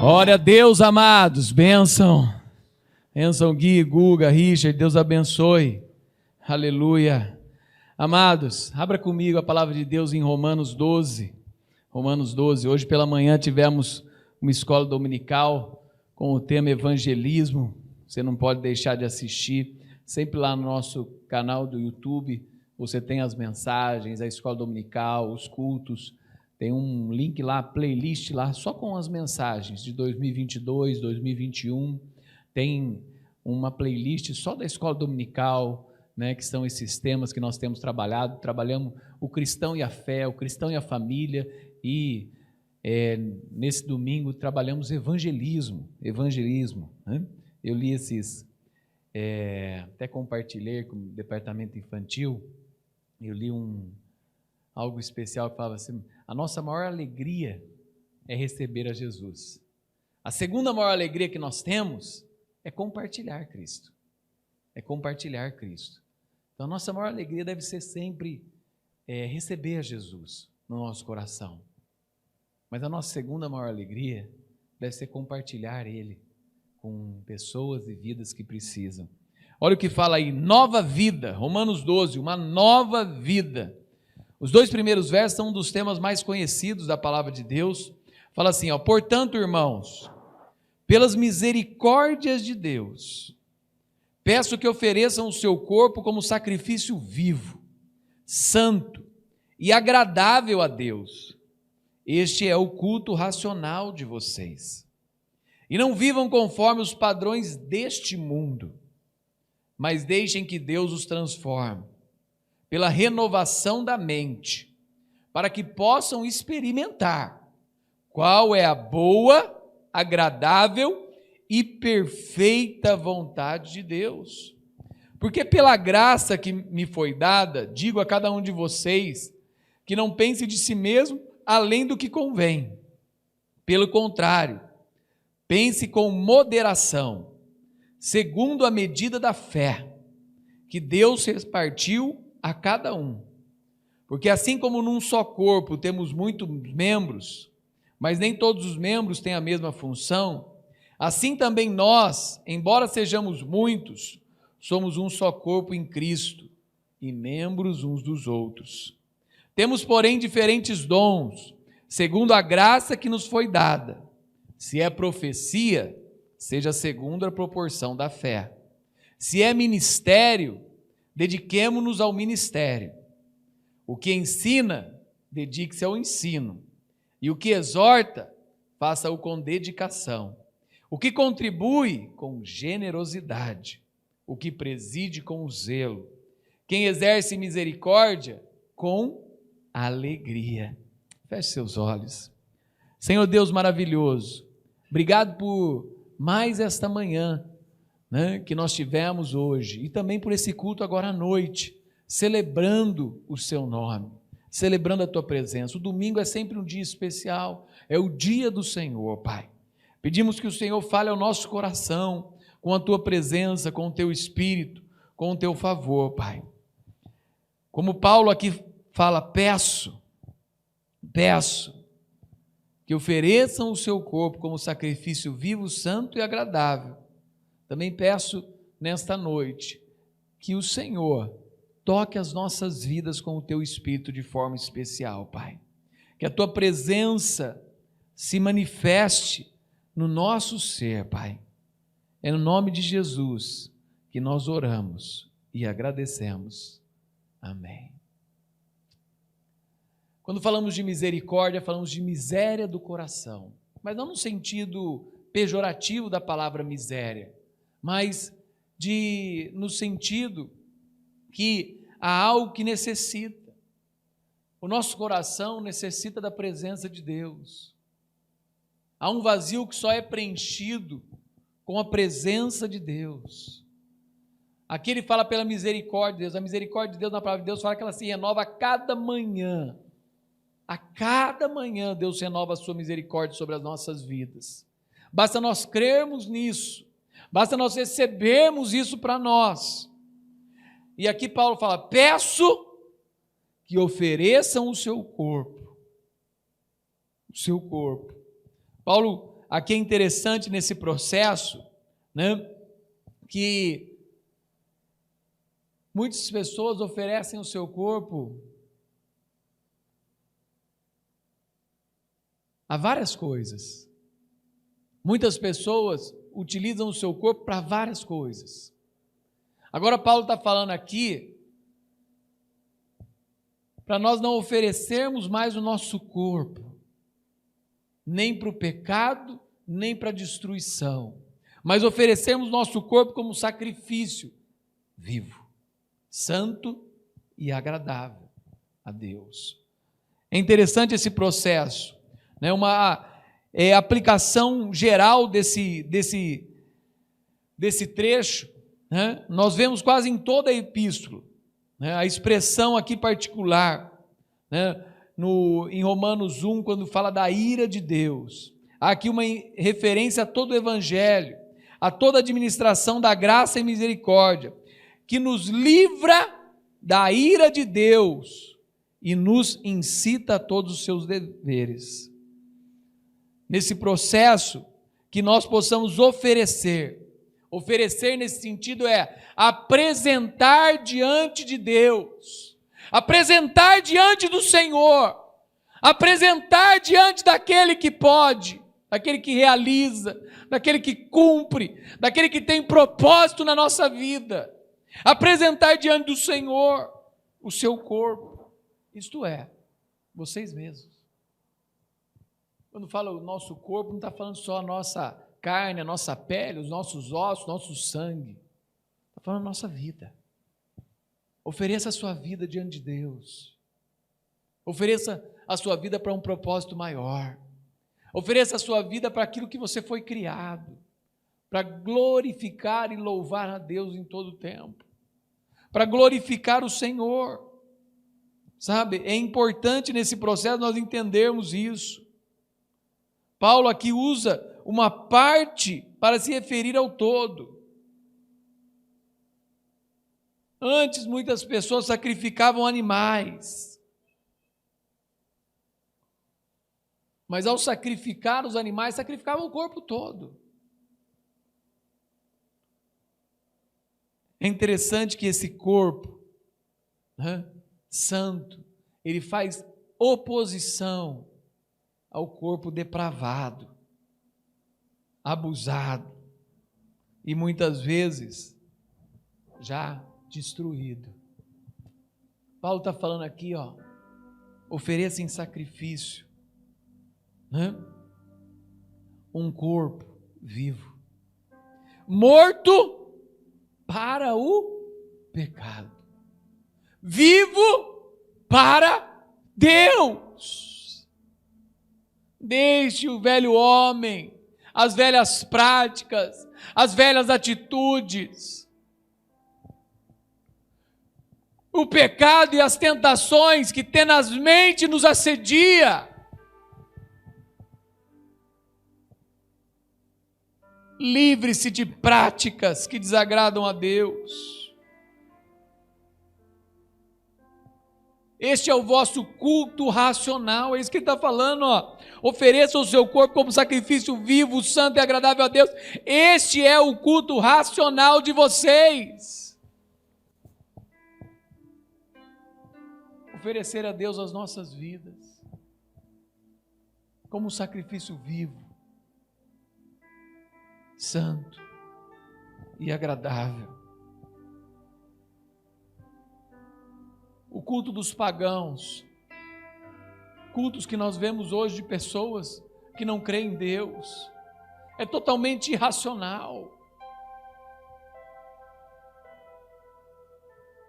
Glória a Deus, amados, bênção, Gui, Guga, Richard, Deus abençoe, aleluia. Amados, abra comigo a palavra de Deus em Romanos 12, hoje pela manhã tivemos uma escola dominical com o tema evangelismo, você não pode deixar de assistir, sempre lá no nosso canal do YouTube, você tem as mensagens, a escola dominical, os cultos, tem um link lá, playlist lá, só com as mensagens de 2022, 2021, tem uma playlist só da escola dominical, né, que são esses temas que nós temos trabalhado, trabalhamos o cristão e a fé, o cristão e a família, e nesse domingo trabalhamos evangelismo, né? Eu li esses, até compartilhei com o departamento infantil, eu li algo especial que falava assim, a nossa maior alegria é receber a Jesus. A segunda maior alegria que nós temos é compartilhar Cristo. Então, a nossa maior alegria deve ser sempre receber a Jesus no nosso coração. Mas a nossa segunda maior alegria deve ser compartilhar Ele com pessoas e vidas que precisam. Olha o que fala aí, nova vida, Romanos 12, uma nova vida. Os dois primeiros versos são um dos temas mais conhecidos da palavra de Deus. Fala assim, ó, portanto, irmãos, pelas misericórdias de Deus, peço que ofereçam o seu corpo como sacrifício vivo, santo e agradável a Deus. Este é o culto racional de vocês. E não vivam conforme os padrões deste mundo, mas deixem que Deus os transforme pela renovação da mente, para que possam experimentar qual é a boa, agradável e perfeita vontade de Deus. Porque pela graça que me foi dada, digo a cada um de vocês, que não pense de si mesmo além do que convém. Pelo contrário, pense com moderação, segundo a medida da fé, que Deus repartiu a cada um. Porque assim como num só corpo temos muitos membros, mas nem todos os membros têm a mesma função, assim também nós, embora sejamos muitos, somos um só corpo em Cristo e membros uns dos outros. Temos, porém, diferentes dons, segundo a graça que nos foi dada. Se é profecia, seja segundo a proporção da fé. Se é ministério, dediquemo-nos ao ministério. O que ensina, dedique-se ao ensino. E o que exorta, faça-o com dedicação. O que contribui, com generosidade. O que preside, com zelo. Quem exerce misericórdia, com alegria. Feche seus olhos. Senhor Deus maravilhoso, obrigado por mais esta manhã, né, que nós tivemos hoje, e também por esse culto agora à noite, celebrando o seu nome, celebrando a tua presença. O domingo é sempre um dia especial, é o dia do Senhor, Pai. Pedimos que o Senhor fale ao nosso coração, com a tua presença, com o teu espírito, com o teu favor, Pai. Como Paulo aqui fala, peço que ofereçam o seu corpo como sacrifício vivo, santo e agradável. Também peço nesta noite que o Senhor toque as nossas vidas com o teu Espírito de forma especial, Pai. Que a tua presença se manifeste no nosso ser, Pai. É no nome de Jesus que nós oramos e agradecemos. Amém. Quando falamos de misericórdia, falamos de miséria do coração, mas não no sentido pejorativo da palavra miséria, mas no sentido que há algo que necessita. O nosso coração necessita da presença de Deus. Há um vazio que só é preenchido com a presença de Deus. Aqui ele fala pela misericórdia de Deus. A misericórdia de Deus, na palavra de Deus, fala que ela se renova a cada manhã. A cada manhã Deus renova a sua misericórdia sobre as nossas vidas. Basta nós crermos nisso. Basta nós recebermos isso para nós. E aqui Paulo fala, peço que ofereçam o seu corpo. O seu corpo. Paulo aqui é interessante nesse processo, né, que muitas pessoas oferecem o seu corpo a várias coisas. Muitas pessoas utilizam o seu corpo para várias coisas. Agora Paulo está falando aqui para nós não oferecermos mais o nosso corpo, nem para o pecado, nem para a destruição, mas oferecermos nosso corpo como sacrifício vivo, santo e agradável a Deus. É interessante esse processo, né? Uma aplicação geral desse trecho, né? Nós vemos quase em toda a epístola, né? A expressão aqui particular, né? Em Romanos 1, quando fala da ira de Deus, há aqui uma referência a todo o evangelho, a toda a administração da graça e misericórdia, que nos livra da ira de Deus e nos incita a todos os seus deveres. Nesse processo, que nós possamos oferecer nesse sentido é apresentar diante de Deus, apresentar diante do Senhor, apresentar diante daquele que pode, daquele que realiza, daquele que cumpre, daquele que tem propósito na nossa vida, apresentar diante do Senhor o seu corpo, isto é, vocês mesmos. Quando fala o nosso corpo, não está falando só a nossa carne, a nossa pele, os nossos ossos, nosso sangue. Está falando a nossa vida. Ofereça a sua vida diante de Deus. Ofereça a sua vida para um propósito maior. Ofereça a sua vida para aquilo que você foi criado, para glorificar e louvar a Deus em todo o tempo, para glorificar o Senhor. Sabe, é importante nesse processo nós entendermos isso. Paulo aqui usa uma parte para se referir ao todo. Antes, muitas pessoas sacrificavam animais. Mas ao sacrificar os animais, sacrificavam o corpo todo. É interessante que esse corpo, né, santo, ele faz oposição ao corpo depravado, abusado e muitas vezes já destruído. Paulo está falando aqui, ofereça em sacrifício, né? Um corpo vivo, morto para o pecado, vivo para Deus. Deixe o velho homem, as velhas práticas, as velhas atitudes, o pecado e as tentações que tenazmente nos assedia. Livre-se de práticas que desagradam a Deus. Este é o vosso culto racional, é isso que ele está falando, Ofereça o seu corpo como sacrifício vivo, santo e agradável a Deus. Este é o culto racional de vocês. Oferecer a Deus as nossas vidas como sacrifício vivo, santo e agradável. O culto dos pagãos, cultos que nós vemos hoje de pessoas que não creem em Deus, é totalmente irracional.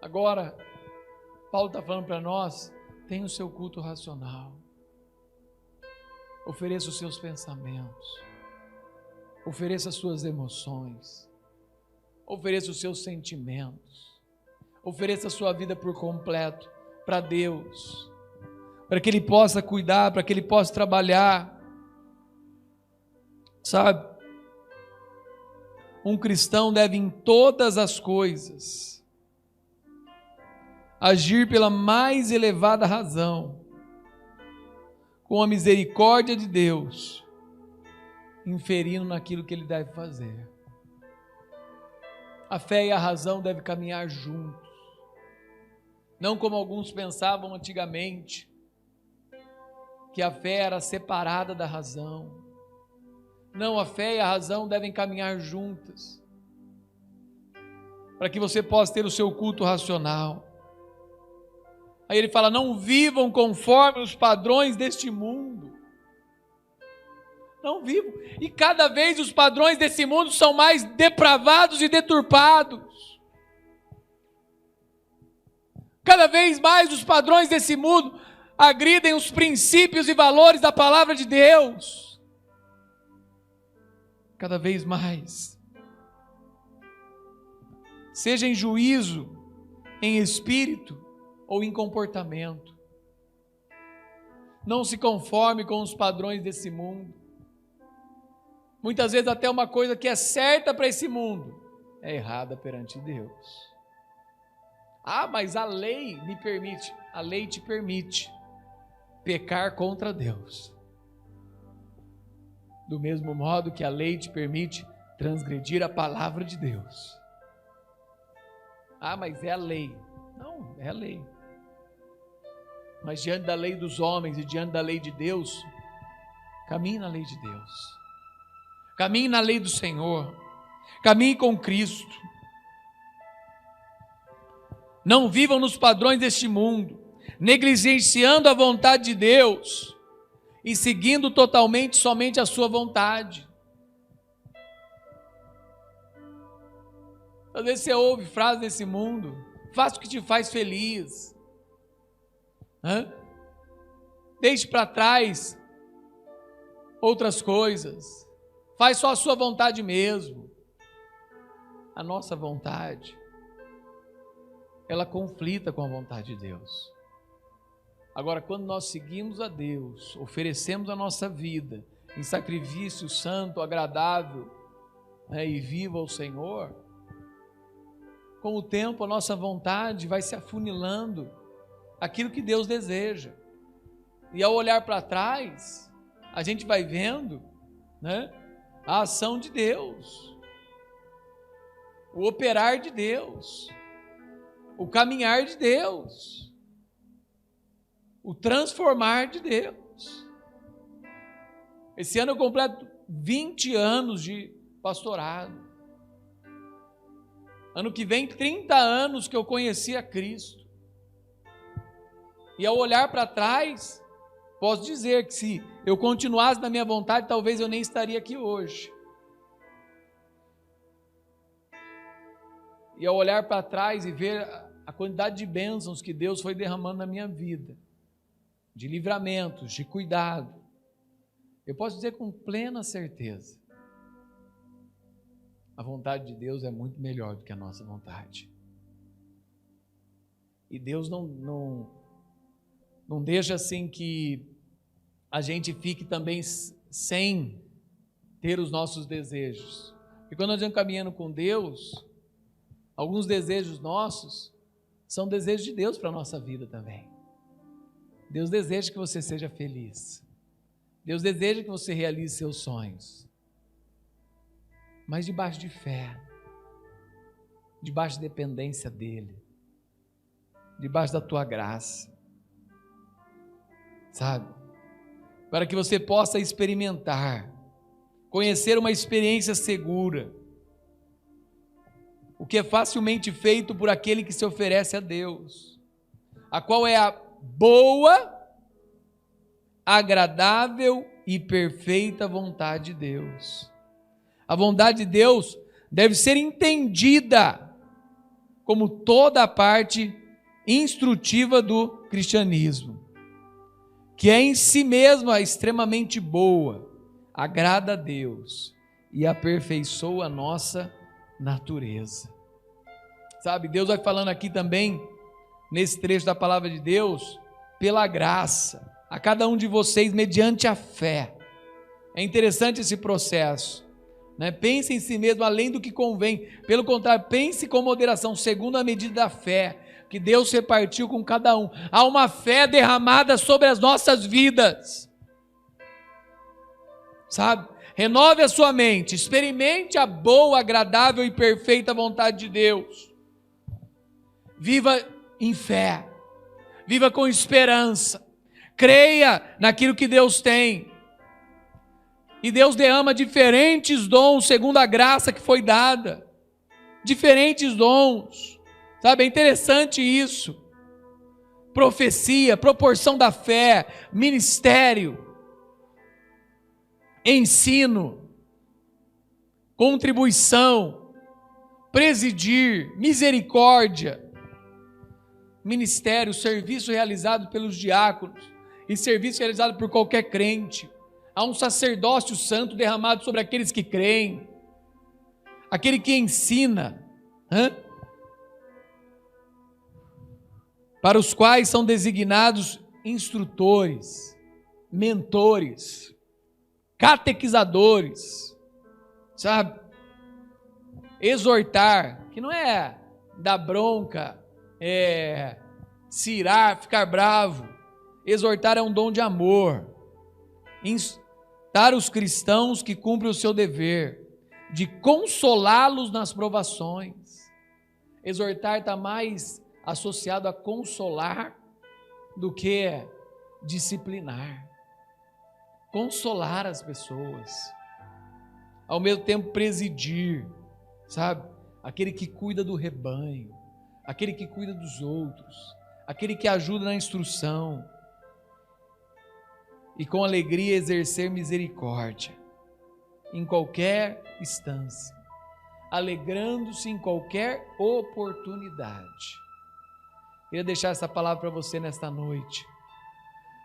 Agora, Paulo está falando para nós, tenha o seu culto racional, ofereça os seus pensamentos, ofereça as suas emoções, ofereça os seus sentimentos, ofereça a sua vida por completo para Deus, para que Ele possa cuidar, para que Ele possa trabalhar. Sabe? Um cristão deve em todas as coisas agir pela mais elevada razão, com a misericórdia de Deus inferindo naquilo que ele deve fazer. A fé e a razão devem caminhar juntos. Não como alguns pensavam antigamente, que a fé era separada da razão. Não, a fé e a razão devem caminhar juntas, para que você possa ter o seu culto racional. Aí ele fala, não vivam conforme os padrões deste mundo. Não vivam. E cada vez os padrões desse mundo são mais depravados e deturpados. Cada vez mais os padrões desse mundo agridem os princípios e valores da palavra de Deus. Cada vez mais. Seja em juízo, em espírito ou em comportamento. Não se conforme com os padrões desse mundo. Muitas vezes até uma coisa que é certa para esse mundo é errada perante Deus. Ah, mas a lei me permite. A lei te permite pecar contra Deus. Do mesmo modo que a lei te permite transgredir a palavra de Deus. Ah, mas é a lei. Não, é a lei. Mas diante da lei dos homens e diante da lei de Deus, caminhe na lei de Deus. Caminhe na lei do Senhor. Caminhe com Cristo. Não vivam nos padrões deste mundo, negligenciando a vontade de Deus e seguindo totalmente somente a sua vontade. Às vezes você ouve frases desse mundo, faça o que te faz feliz. Deixe para trás outras coisas, faz só a sua vontade mesmo. A nossa vontade, ela conflita com a vontade de Deus. Agora, quando nós seguimos a Deus, oferecemos a nossa vida em sacrifício santo, agradável, e vivo ao Senhor, com o tempo a nossa vontade vai se afunilando aquilo que Deus deseja. E ao olhar para trás, a gente vai vendo, a ação de Deus, o operar de Deus, o caminhar de Deus, o transformar de Deus. Esse ano eu completo 20 anos de pastorado. Ano que vem, 30 anos que eu conheci a Cristo. E ao olhar para trás, posso dizer que se eu continuasse na minha vontade, talvez eu nem estaria aqui hoje. E ao olhar para trás e ver a quantidade de bênçãos que Deus foi derramando na minha vida, de livramentos, de cuidado, eu posso dizer com plena certeza, a vontade de Deus é muito melhor do que a nossa vontade. E Deus não deixa assim que a gente fique também sem ter os nossos desejos. E quando nós estamos caminhando com Deus, alguns desejos nossos são desejos de Deus para a nossa vida também. Deus deseja que você seja feliz. Deus deseja que você realize seus sonhos. Mas debaixo de fé, debaixo de dependência dEle, debaixo da tua graça, sabe? Para que você possa experimentar, conhecer uma experiência segura, o que é facilmente feito por aquele que se oferece a Deus, a qual é a boa, agradável e perfeita vontade de Deus. A vontade de Deus deve ser entendida como toda a parte instrutiva do cristianismo, que é em si mesma extremamente boa, agrada a Deus e aperfeiçoa a nossa natureza. Sabe, Deus vai falando aqui também, nesse trecho da palavra de Deus, pela graça, a cada um de vocês mediante a fé. É interessante esse processo. Pense em si mesmo além do que convém, pelo contrário, pense com moderação, segundo a medida da fé que Deus repartiu com cada um. Há uma fé derramada sobre as nossas vidas, sabe? renove a sua mente, experimente a boa, agradável e perfeita vontade de Deus. Viva em fé, viva com esperança, creia naquilo que Deus tem. E Deus derrama diferentes dons segundo a graça que foi dada. Diferentes dons. Sabe, é interessante isso. Profecia, proporção da fé, ministério, ensino, contribuição, presidir, misericórdia, ministério, serviço realizado pelos diáconos e serviço realizado por qualquer crente. Há um sacerdócio santo derramado sobre aqueles que creem, aquele que ensina, para os quais são designados instrutores, mentores, catequizadores, sabe? Exortar, que não é dar bronca, é cirar, ficar bravo. Exortar é um dom de amor. Instar os cristãos que cumprem o seu dever, de consolá-los nas provações. Exortar está mais associado a consolar do que disciplinar. Consolar as pessoas, ao mesmo tempo presidir, sabe? Aquele que cuida do rebanho, aquele que cuida dos outros, aquele que ajuda na instrução, e com alegria exercer misericórdia em qualquer instância, alegrando-se em qualquer oportunidade. Queria deixar essa palavra para você nesta noite,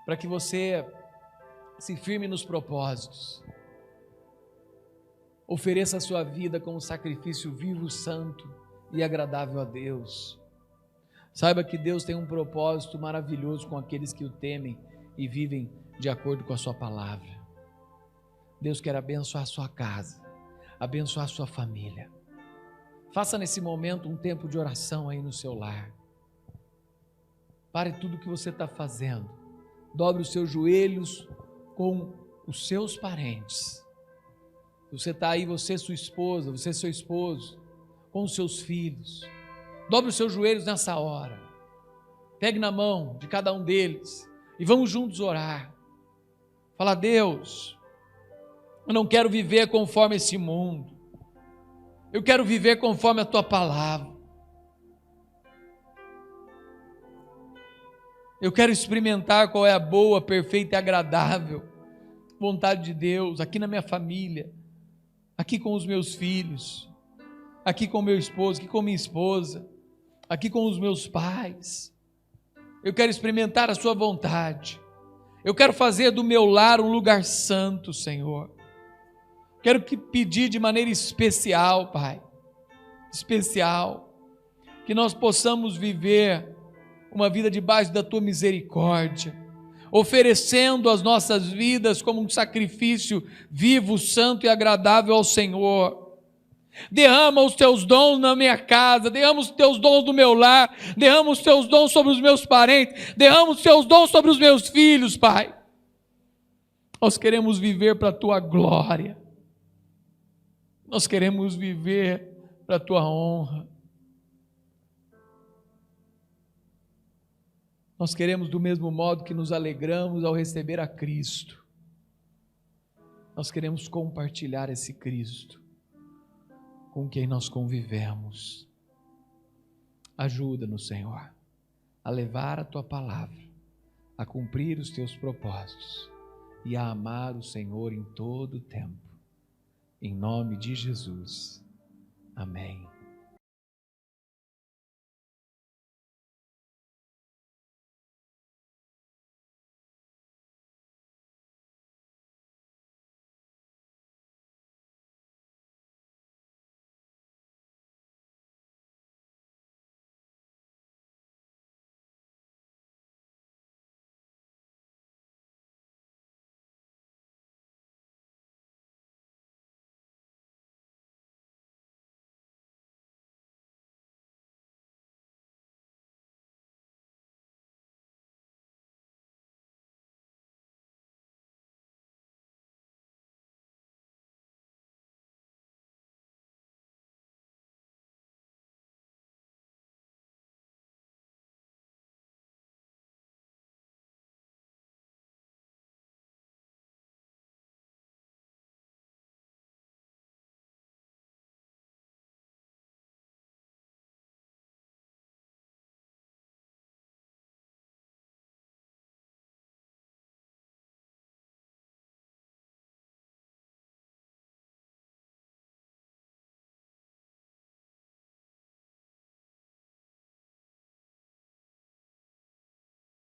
para que você se firme nos propósitos, ofereça a sua vida como sacrifício vivo, santo e agradável a Deus. Saiba que Deus tem um propósito maravilhoso com aqueles que o temem e vivem de acordo com a sua palavra. Deus quer abençoar a sua casa, abençoar a sua família. Faça nesse momento um tempo de oração aí no seu lar. Pare tudo o que você está fazendo, dobre os seus joelhos com os seus parentes. Você está aí, você, sua esposa, você, seu esposo, com os seus filhos. Dobre os seus joelhos nessa hora. Pegue na mão de cada um deles e vamos juntos orar. Fala: Deus, eu não quero viver conforme esse mundo. Eu quero viver conforme a tua palavra. Eu quero experimentar qual é a boa, perfeita e agradável vontade de Deus aqui na minha família, aqui com os meus filhos, aqui com meu esposo, aqui com minha esposa, aqui com os meus pais. Eu quero experimentar a sua vontade. Eu quero fazer do meu lar um lugar santo, Senhor. Quero pedir de maneira especial, Pai, especial, que nós possamos viver uma vida debaixo da tua misericórdia, oferecendo as nossas vidas como um sacrifício vivo, santo e agradável ao Senhor. Derrama os teus dons na minha casa, derrama os teus dons no meu lar, derrama os teus dons sobre os meus parentes, derrama os teus dons sobre os meus filhos, Pai. Nós queremos viver para a tua glória, nós queremos viver para a tua honra. Nós queremos, do mesmo modo que nos alegramos ao receber a Cristo, nós queremos compartilhar esse Cristo com quem nós convivemos. Ajuda-nos, Senhor, a levar a tua palavra, a cumprir os teus propósitos e a amar o Senhor em todo o tempo. Em nome de Jesus. Amém.